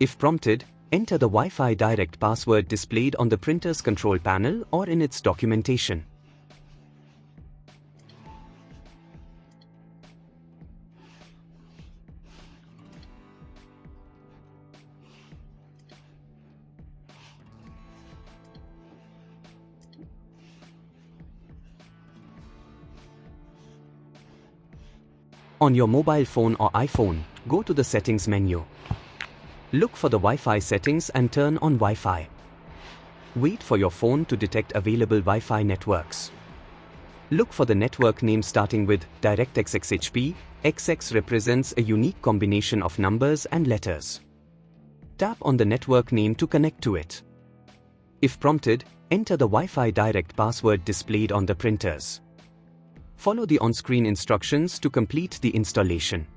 If prompted, enter the Wi-Fi direct password displayed on the printer's control panel or in its documentation. On your mobile phone or iPhone, go to the Settings menu. Look for the Wi-Fi settings and turn on Wi-Fi. Wait for your phone to detect available Wi-Fi networks. Look for the network name starting with DirectX XHP. XX represents a unique combination of numbers and letters. Tap on the network name to connect to it. If prompted, enter the Wi-Fi direct password displayed on the printers. Follow the on-screen instructions to complete the installation.